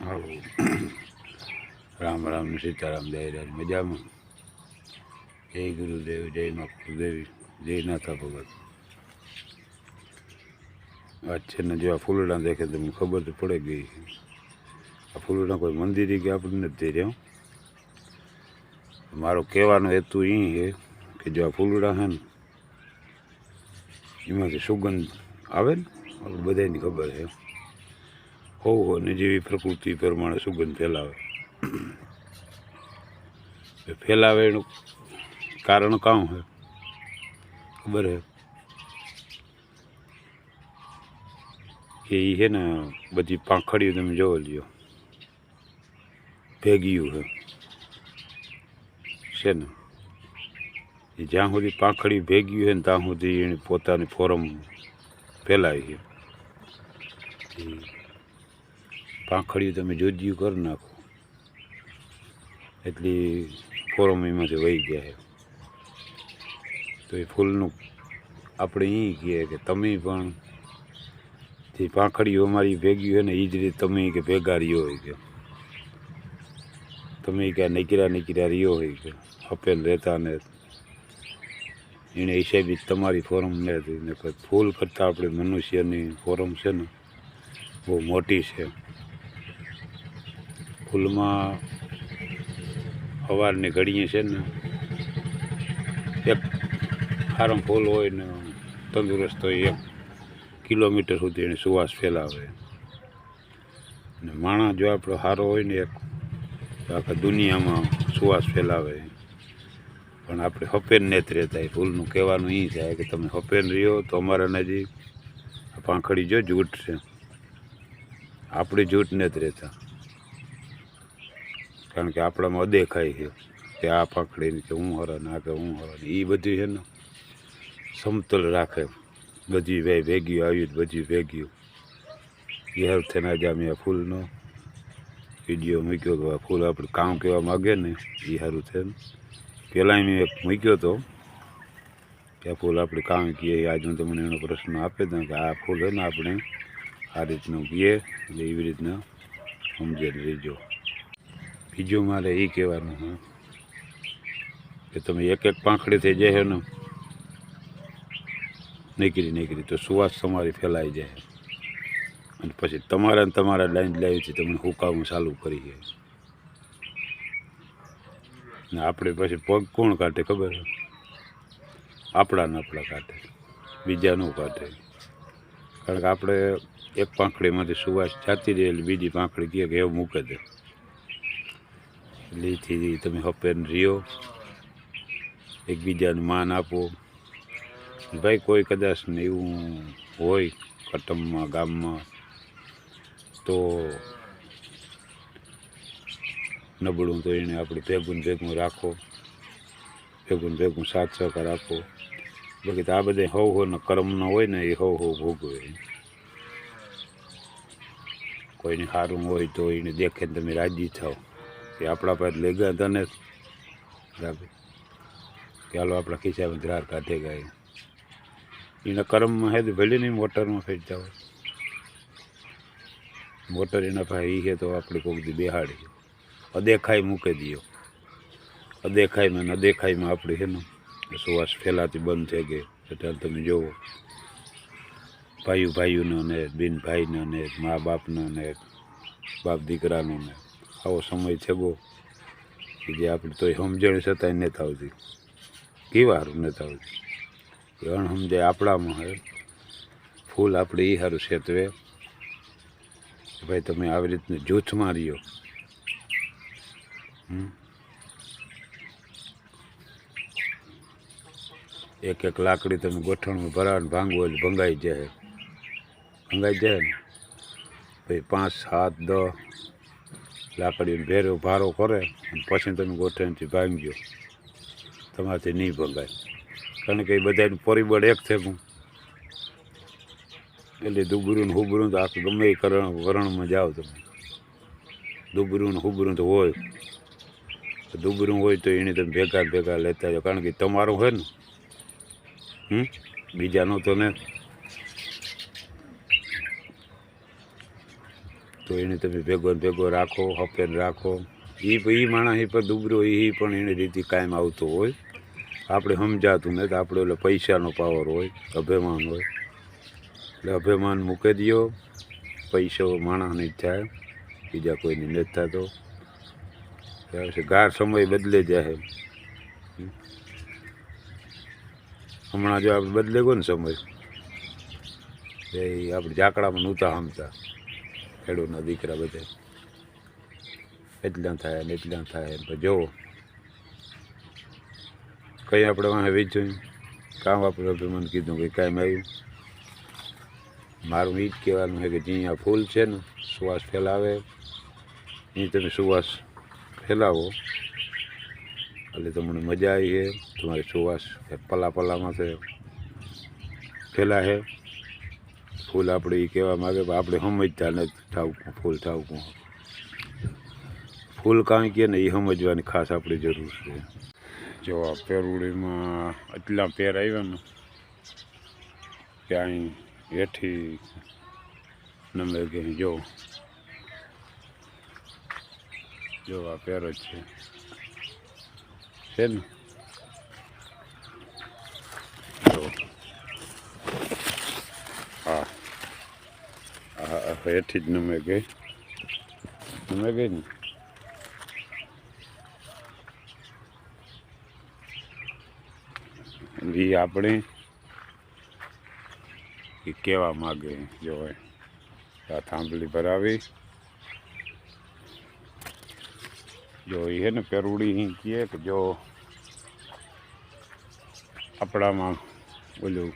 હાલો રામ રામ સીતારામ જય રાજ મજામાં. જય ગુરુદેવ, જય મા ગુરુદેવી, જય નાથા ભગત. આજ છે ને જો આ ફૂલડા દેખે તમને ખબર તો પડે ગઈ. આ ફૂલડા કોઈ મંદિર કે આપણે નથી રહ્યો. મારો કહેવાનો હેતુ એ છે કે જો આ ફૂલડા છે ને એમાંથી સુગંધ આવે ને આપણે બધાની ખબર છે. હોને જેવી પ્રકૃતિ પ્રમાણે સુગંધ ફેલાવે એનું કારણ કામ છે ખબર છે કે એ છે ને બધી પાંખડીઓ તમે જોવો લ્યો ભેગીયું છે ને એ જ્યાં સુધી પાંખડી ભેગ્યું છે ને ત્યાં સુધી એની પોતાની ફોરમ ફેલાય છે. પાંખડીઓ તમે જોજ્યું કરી નાખો એટલી ફોરમ એમાંથી વહી ગયા છે. તો એ ફૂલનું આપણે એ કહીએ કે તમે પણ જે પાંખડીઓ અમારી ભેગી હોય ને એ જ રીતે તમે કે ભેગા રહ્યો હોય કે તમે ક્યાં નીકળ્યા રહ્યો હોય કે હપેલ રહેતા ને એને હિસાબે તમારી ફોરમ નથી ને ફૂલ કરતાં આપણે મનુષ્યની ફોરમ છે ને બહુ મોટી છે. ફૂલમાં સવારની ઘડીએ છે ને એક સારું ફૂલ હોય ને તંદુરસ્ત હોય 1 કિલોમીટર સુધી એને સુવાસ ફેલાવે ને માણસ જો આપણો સારો હોય ને એક આખા દુનિયામાં સુવાસ ફેલાવે. પણ આપણે હપેન નથી રહેતા. એ ફૂલનું કહેવાનું એ થાય કે તમે હપેન રહ્યો તો અમારા નજીક પાંખડી જો જૂઠ છે, આપણી જૂઠ નથી રહેતા. કારણ કે આપણામાં અદેખાય છે કે આ પાંખડીને કે હું હરણ આ કે હું હરણ એ બધું છે ને સમતલ રાખે. બધી ભેગ્યું આવ્યું બધી ભેગ્યું એ હરથે ના જામે. આ ફૂલનો વિડીયો મૂક્યો કે આ ફૂલ આપણે કામ કહેવા માગે ને એ સારું છે. પહેલાં મેં એક મૂક્યો હતો કે આ ફૂલ આપણે કામ કહીએ. આજ હું તમને એનો પ્રશ્ન આપે દઉં કે આ ફૂલ છે ને આપણે આ રીતનું કહીએ એટલે એવી રીતના સમજેલી રહીજો. બીજું મારે એ કહેવાનું છે કે તમે એક પાંખડી થઈ જાય ને નીકળી તો સુવાસ તમારી ફેલાઈ જાય અને પછી તમારા લાઈનથી તમને હુકાવું ચાલુ કરી જાય ને આપણે પછી પગ કોણ કાઢે ખબર? આપણા કાઢે, બીજાનું કાઢે. કારણ કે આપણે એક પાંખડીમાંથી સુવાસ જાતી રહે એટલે બીજી પાંખડી કહે કે એવું મૂકે દે. એટલે એથી તમે હપેન રહ્યો, એકબીજાને માન આપો. ભાઈ કોઈ કદાચ ને એવું હોય કુટુંબમાં ગામમાં તો નબળું તો એને આપણે ભેગું રાખો, ભેગું સાથ સહકાર આપો. બાકી તો આ બધા હવ કર્મના હોય ને એ હવ ભોગવે. કોઈને સારું હોય તો એને દેખે તમે રાજી થાવ કે આપણા પાસે લઈ ગયા તને બરાબર કે હાલો આપણા ખિસ્સામાં ધ્રાર કાઢે ગયા. એના કર્મમાં હે તો ભલે નહીં મોટરમાં ફેરતા હોય. મોટર એના પાસે એ છે તો આપણે કોઈક દી બેહાડી અદેખાઈ મૂકી દઈએ. અદેખાઈમાં આપણે છે ને સુવાસ ફેલાતી બંધ થઈ ગઈ. એટલે તમે જુઓ ભાઈઓનો ને બેન ભાઈનો ને મા બાપનો ને બાપ દીકરાનો ને આવો સમય થયો કે જે આપણે તોય સમજણ છતાંય નથી આવતી. કેવા સારું નથી આવતી કે અણસમજાય આપણામાં હે. ફૂલ આપણે એ સારું સેતવે ભાઈ તમે આવી રીતનું જૂથમાં રહ્યો. એક લાકડી તમે ગોઠણમાં ભરાને ભાંગો એટલે ભંગાઈ જાય ને પછી 5, 7, 10 લાકડીનો ભારો કરે અને પછી તમે ગોઠણથી ભાંગજો તમારાથી નહીં ભંગાય. કારણ કે એ બધાનું પરિબળ એક થયું એટલે દુબરું ને હુબરું તો આખું ગમે એ વરણમાં જાઓ તમે. દુબરું ને હુબરું તો હોય. દુબરું હોય તો એને તમે ભેગા લેતા જાઓ. કારણ કે તમારું હોય ને બીજાનો તો ને. તો એને તમે ભેગો ને ભેગો રાખો, હપેન રાખો. એ માણસ પર દુબરો એ પણ એની રીતે કાયમ આવતો હોય. આપણે સમજાતું નથી. આપણે એટલે પૈસાનો પાવર હોય, અભિમાન હોય. એટલે અભિમાન મૂકી દો. પૈસો માણસની જ થાય, બીજા કોઈની નથી થતો. ગાર સમય બદલે જાય. હમણાં જો આપણે બદલે ગયો ને સમય, એ આપણે ઝાકડામાં નહોતા સમતા. ખેડૂતના દીકરા બધા એટલા થાય ને એટલા થાય. પછી જુઓ કંઈ આપણે વાંહે વેચ્યું કામ આપણે અભિમાન કીધું કંઈ કાંઈ આવ્યું. મારું એ જ કહેવાનું છે કે જ્યાં ફૂલ છે ને સુવાસ ફેલાવે એ તમે સુવાસ ફેલાવો એટલે તમને મજા આવી છે. તમારી સુવાસ પલામાં ફેલાશે. ફૂલ આપણે એ કહેવા માગે પણ આપણે સમજતા નથી. ઠાવકું ફૂલ ઠાવકું ફૂલ કાંઈ કહે ને એ સમજવાની ખાસ આપણી જરૂર છે. જો આ પેરુડીમાં એટલા પેર આવ્યા ને ત્યાં હેઠી નમે ગઈ. જો આ પેર જ છે ને. જો હા હા હેઠી જ નમે ગઈ ને એ આપણે એ કહેવા માગે. જો આ થાંભલી ભરાવી. જો એ હે ને પેરુડી અહીં કહે કે જો આપણામાં ઓલું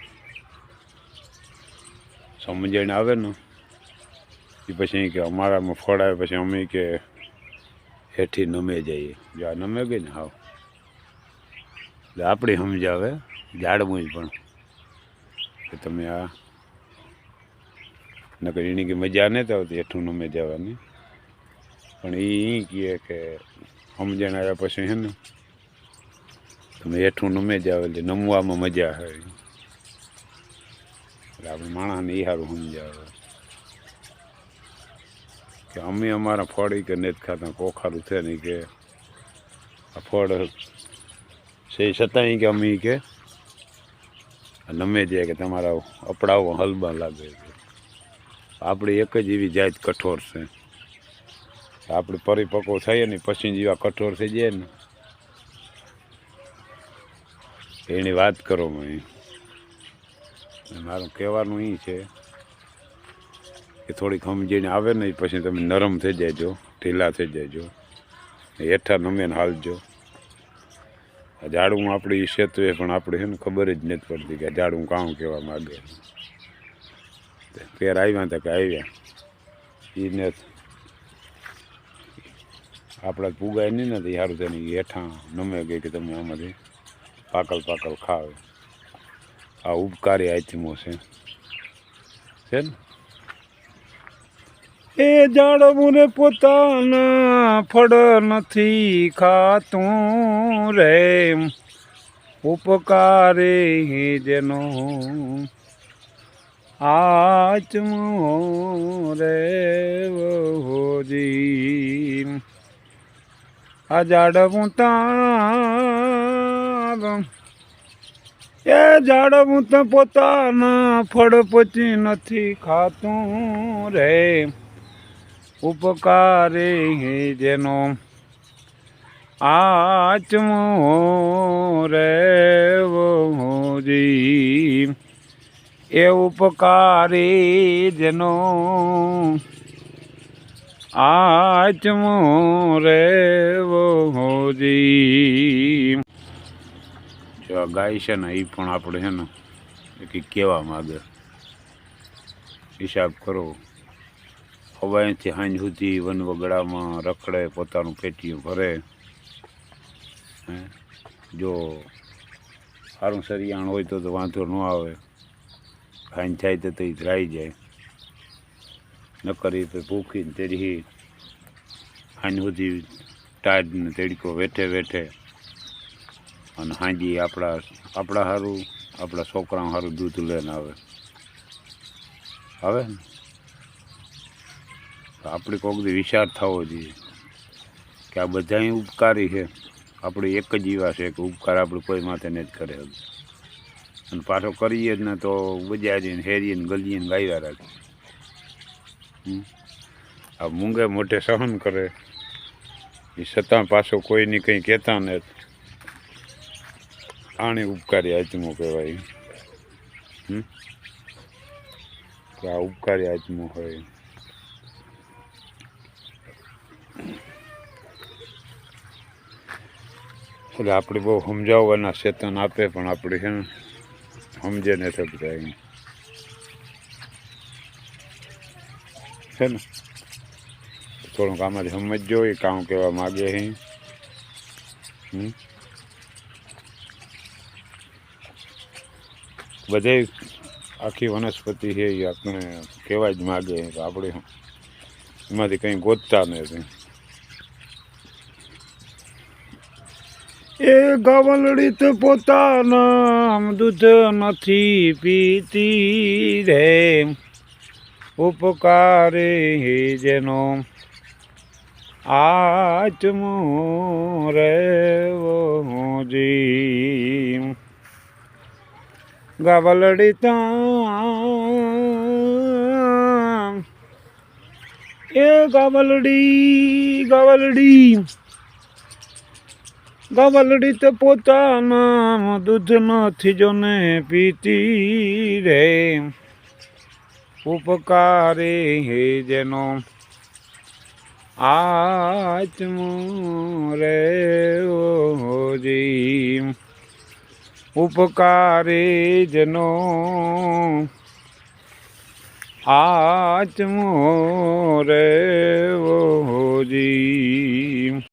સમજણ આવે ને એ પછી કે અમારામાં ફળ આવે પછી અમે કે હેઠી નમે જઈએ. જો આ નમે ગઈ ને હાવ એટલે આપણે સમજાવે ઝાડવું પણ કે તમે આ નકર એની કે મજા નથી આવતી હેઠું નમે જવાની. પણ એ કહે કે સમજણ આવ્યા પછી હે ને તમે હેઠું નમે જાવ એટલે નમવામાં મજા આવે. એટલે આપણે માણસને એ સારું સમજાવે કે અમે અમારા ફળ કે નથી ખાતા કોખારું છે નહીં કે આ ફળ છે છતાંય કે અમે કે નમે જાય કે તમારા અપડાવો હલબા લાગે. આપણી એક જ એવી જાત કઠોર છે. આપણે પરિપક્વ થઈએ ને પછી જેવા કઠોર થઈ જાય ને એની વાત કરો. મારું કહેવાનું એ છે કે થોડીક સમજીને આવે ને પછી તમે નરમ થઈ જાયજો, ઢીલા થઈ જાયજો, હેઠા નમેને હાલજો. ઝાડવું આપણે એ સેતુએ પણ આપણે છે ને ખબર જ નથી પડતી કે ઝાડવું કામ કહેવા માગે. પેર આવ્યા હતા કે આવ્યા એને આપણા પૂગાય નહીં નથી સારું તેની હેઠા નમે ગઈ કે તમે આમાંથી પાકલ ખાવે. આ ઉપકારી આઈટમો છે ને. એ ઝાડવું ને પોતાના ફળ નથી ખાતું રે, ઉપકારે જેનો આચમો રે હોજી. આ ઝાડવું એ ઝાડવું તો પોતાના ફળ પછી નથી ખાતું રે, ઉપકારે જેનો આચમો રે હોજી. એ ઉપકારી જેનો આચમો રે હોજી. જો ગાય છે ને એ પણ આપણે છે ને કંઈક કહેવા માગે. હિસાબ કરો હવાઈથી સાંજ સુધી વનવગડામાં રખડે, પોતાનું પેટીયું ભરે. જો સારું સરિયાણ હોય તો વાંધો ન આવે. સાંજ થાય તો એ ધરાઈ જાય. ન કરી તો ભૂખીને તેડી સાંજ સુધી ટાઢને તેડકો વેઠે અને સાંજી આપણા સારું આપણા છોકરાઓ સારું દૂધ લઈને આવે ને આપણે કોઈક દી વિચાર થવો જોઈએ કે આ બધા ઉપકારી છે, આપણે એક જ એવા છે કે ઉપકાર આપણે કોઈ માથે જ કરે અને પાછો કરીએ જ ને તો બજારીને હેરીને ગલીને ગાવ્યા રાખીએ. આ મૂંગે મોઢે સહન કરે એ છતાં પાછો કોઈની કંઈ કહેતા ને આને ઉપકારી આત્મો કહેવાય. કે આ ઉપકારી આત્મો હોય. એટલે આપણે બહુ સમજાવવાના ચેતન આપે પણ આપણે છે ને સમજે ને શકતા એમ છે ને. થોડુંક આમાંથી સમજજો એ કામ કહેવા માગે છે. બધે આખી વનસ્પતિ છે એ આપણે કહેવા જ માગે તો આપણે એમાંથી કંઈ ગોતતા નથી. એ ગવલડી તો પોતાના દૂધ નથી પીતી રે, ઉપકારે જેનો આત્મો રેવો જી. ગવલડી તાં એ ગવલડી તો પોતાના દૂધ નથી જોને પીતી રે, ઉપકારે જેનો આત્મો રેવો જી. ઉપકારે જેનો આત્મો રેવો જી.